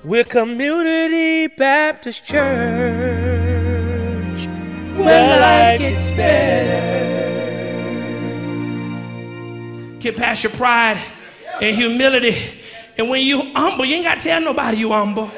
We're Community Baptist Church, where life gets better. Get past your pride and humility. And when you humble, you ain't got to tell nobody you humble.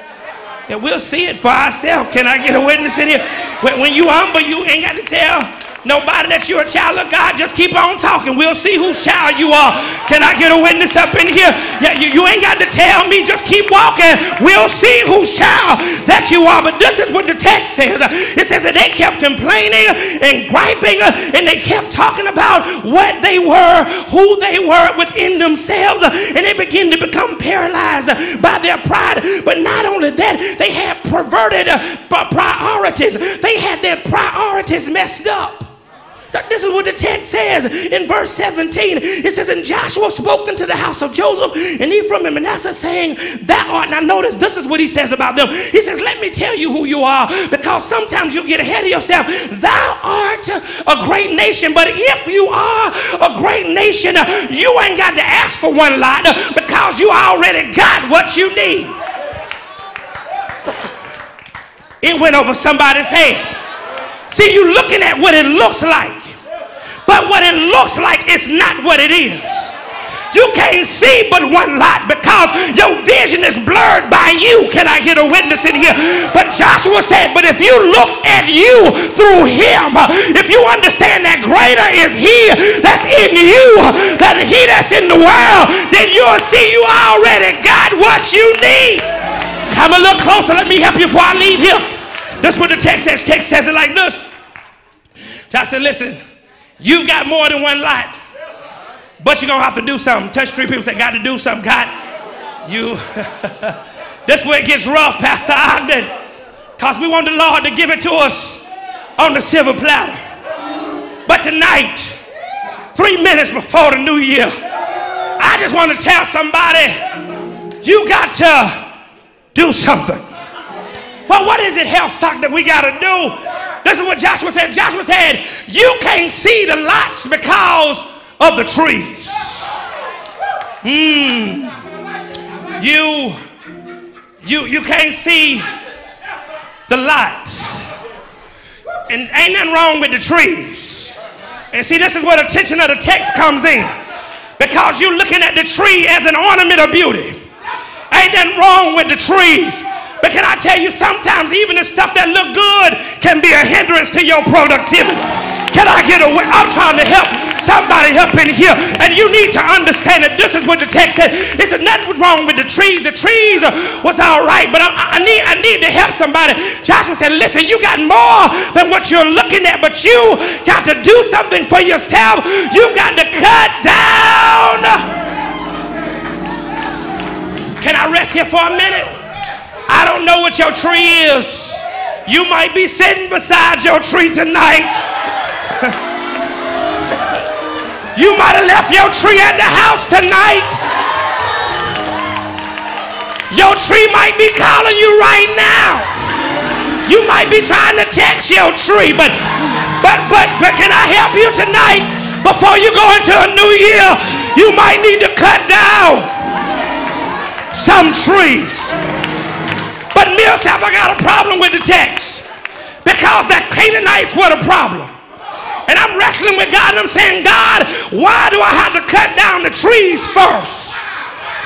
And we'll see it for ourselves. Can I get a witness in here? When you humble, you ain't got to tell nobody that you're a child of God. Just keep on talking. We'll see whose child you are. Can I get a witness up in here? Yeah, you ain't got to tell me. Just keep walking. We'll see whose child that you are. But this is what the text says. It says that they kept complaining and griping, and they kept talking about what they were, who they were within themselves, and they began to become paralyzed by their pride. But not only that, they had perverted priorities. They had their priorities messed up. This is what the text says in verse 17. It says, and Joshua spoke unto the house of Joseph and Ephraim and Manasseh, saying, thou art. Now notice, this is what he says about them. He says, let me tell you who you are, because sometimes you get ahead of yourself. Thou art a great nation, but if you are a great nation, you ain't got to ask for one lot, because you already got what you need. It went over somebody's head. See, you're looking at what it looks like, but what it looks like is not what it is. You can't see but one lot because your vision is blurred by you. Can I get a witness in here? But Joshua said, but if you look at you through him, if you understand that greater is he that's in you than he that's in the world, then you'll see you already got what you need. Come a little closer. Let me help you before I leave here. That's what the text says. Text says it like this. I said, listen, you got more than one lot, but you're going to have to do something. Touch three people, say, got to do something. God, you. That's where it gets rough, Pastor Ogden, because we want the Lord to give it to us on the silver platter. But tonight, 3 minutes before the new year, I just want to tell somebody, you got to do something. Well, what is it, Hailstock, that we got to do? This is what Joshua said. Joshua said, you can't see the lots because of the trees. You can't see the lots. And ain't nothing wrong with the trees. And see, this is where the tension of the text comes in. Because you're looking at the tree as an ornament of beauty. Ain't nothing wrong with the trees. But can I tell you, sometimes even the stuff that look good can be a hindrance to your productivity. Can I get away? I'm trying to help somebody up in here. And you need to understand that this is what the text said. It said nothing was wrong with the trees. The trees was all right. But I need to help somebody. Joshua said, listen, you got more than what you're looking at. But you got to do something for yourself. You got to cut down. Can I rest here for a minute? I don't know what your tree is. You might be sitting beside your tree tonight. You might have left your tree at the house tonight. Your tree might be calling you right now. You might be trying to text your tree, but can I help you tonight? Before you go into a new year, you might need to cut down some trees. But Millsap, I got a problem with the text, because the Canaanites were the problem. And I'm wrestling with God and I'm saying, God, why do I have to cut down the trees first?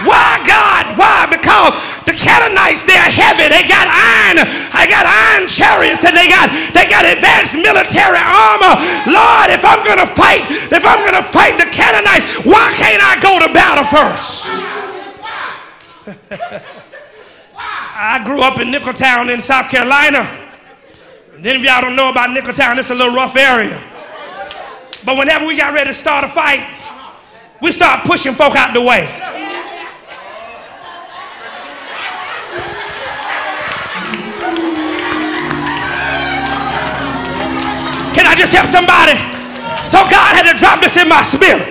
Why, God? Why? Because the Canaanites, they're heavy. They got iron chariots, and they got advanced military armor. Lord, if I'm gonna fight the Canaanites, why can't I go to battle first? I grew up in Nicholtown in South Carolina. And then if y'all don't know about Nicholtown, it's a little rough area. But whenever we got ready to start a fight, we start pushing folk out the way. Can I just help somebody? So God had to drop this in my spirit.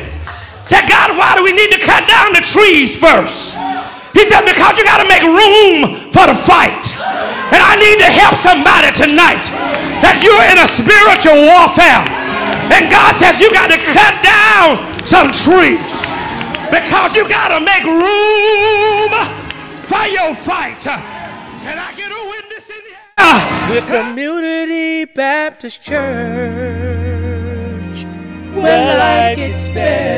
Said, God, why do we need to cut down the trees first? He said, because you got to make room for the fight. And I need to help somebody tonight that you're in a spiritual warfare. And God says you got to cut down some trees, because you got to make room for your fight. Can I get a witness in here? We're Community Baptist Church, where life gets better.